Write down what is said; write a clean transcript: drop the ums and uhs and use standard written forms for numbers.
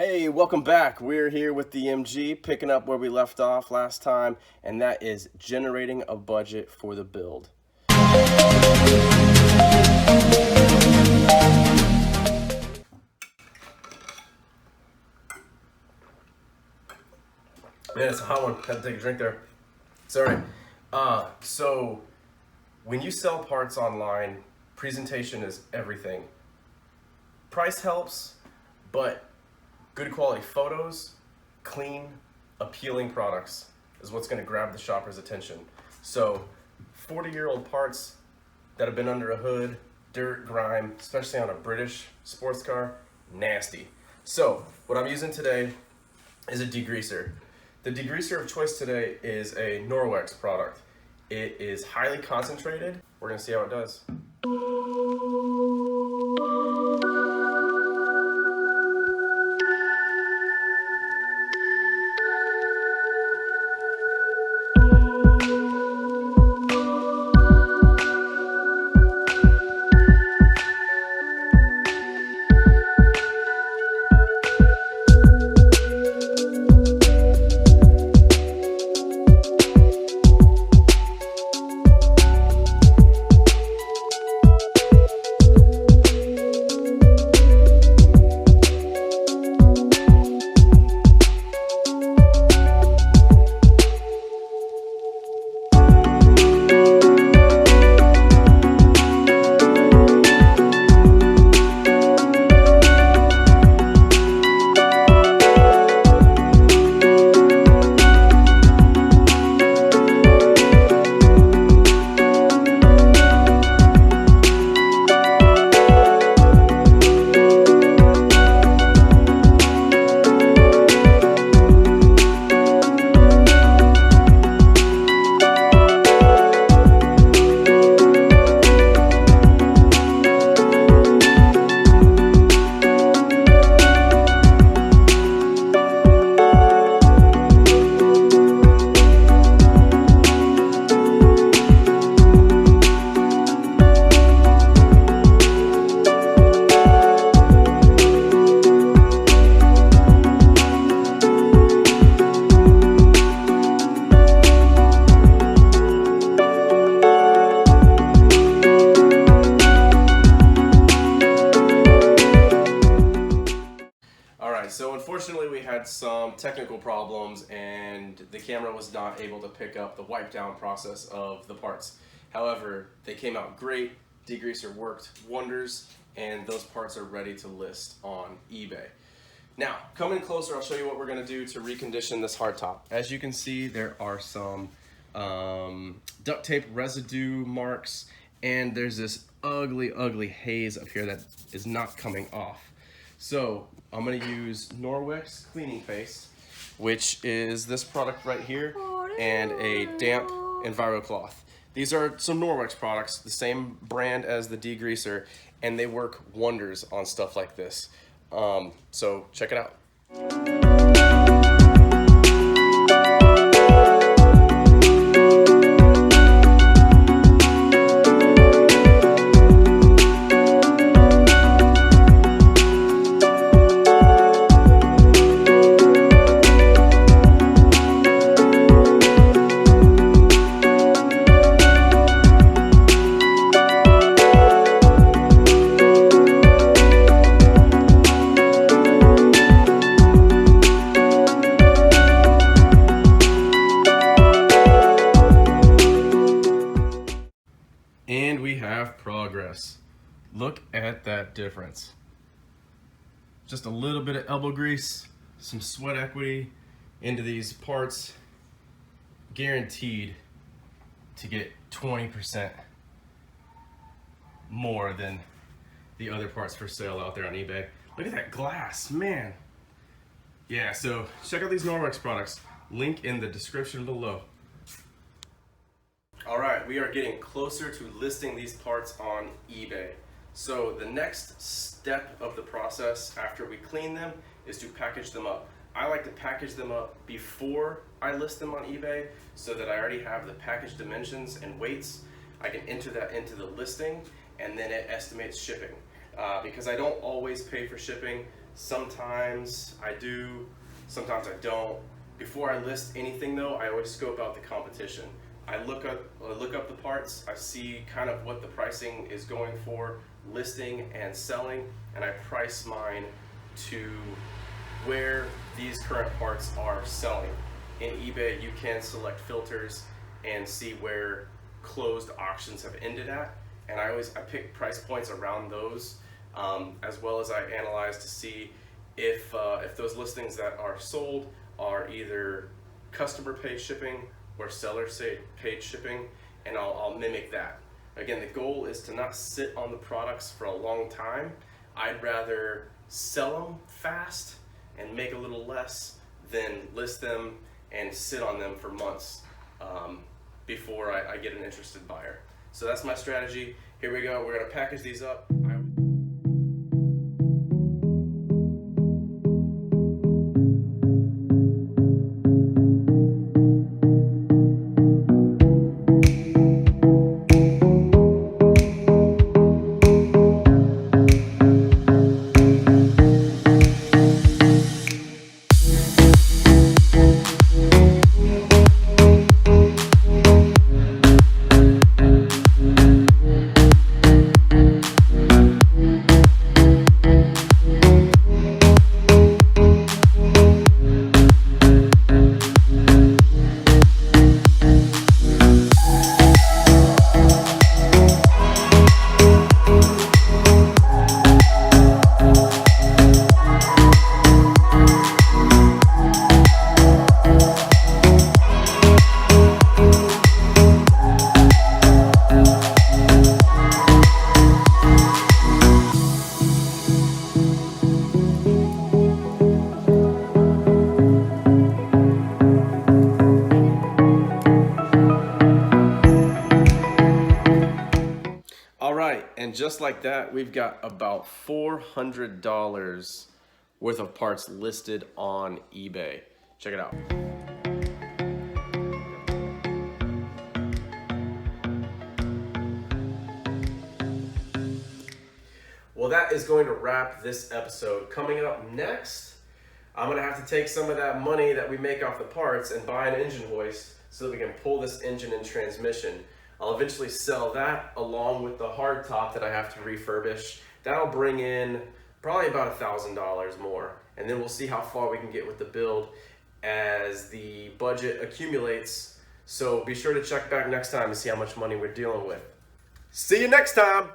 Hey, welcome back. We're here with the MG, picking up where we left off last time, and that is generating a budget for the build. Man, it's a hot one. Had to take a drink there. Sorry. So when you sell parts online, presentation is everything. Price helps, but good quality photos, clean, appealing products is what's going to grab the shopper's attention. So 40-year-old parts that have been under a hood, dirt, grime, especially on a British sports car, nasty. So what I'm using today is a degreaser. The degreaser of choice today is a Norwex product. It is highly concentrated. We're going to see how it does. So unfortunately we had some technical problems and the camera was not able to pick up the wipe down process of the parts. However, they came out great, degreaser worked wonders, and those parts are ready to list on eBay. Now, coming closer, I'll show you what we're gonna do to recondition this hardtop. As you can see, there are some duct tape residue marks, and there's this ugly haze up here that is not coming off. So I'm gonna use Norwex cleaning paste, which is this product right here, and a damp EnviroCloth. These are some Norwex products, the same brand as the degreaser, and they work wonders on stuff like this. So check it out. And we have progress. Look at that difference. Just a little bit of elbow grease, some sweat equity into these parts, guaranteed to get 20% more than the other parts for sale out there on eBay. Look at that glass, man. Yeah, so check out these Norwex products. Link in the description below. All right, we are getting closer to listing these parts on eBay. So the next step of the process after we clean them is to package them up. I like to package them up before I list them on eBay so that I already have the package dimensions and weights. I can enter that into the listing and then it estimates shipping. Because I don't always pay for shipping, Sometimes I do, sometimes I don't. Before I list anything though, I always scope out the competition. I look up the parts, I see kind of what the pricing is going for, listing and selling, and I price mine to where these current parts are selling. In eBay, you can select filters and see where closed auctions have ended at, and I pick price points around those, as well as I analyze to see if those listings that are sold are either customer paid shipping or seller paid shipping, and I'll mimic that. Again, the goal is to not sit on the products for a long time. I'd rather sell them fast and make a little less than list them and sit on them for months before I get an interested buyer. So that's my strategy. Here we go. We're going to package these up. All right, and just like that, we've got about $400 worth of parts listed on eBay. Check it out. Well, that is going to wrap this episode. Coming up next, I'm gonna have to take some of that money that we make off the parts and buy an engine hoist so that we can pull this engine and transmission. I'll eventually sell that along with the hard top that I have to refurbish. That'll bring in probably about $1,000 more. And then we'll see how far we can get with the build as the budget accumulates. So be sure to check back next time to see how much money we're dealing with. See you next time.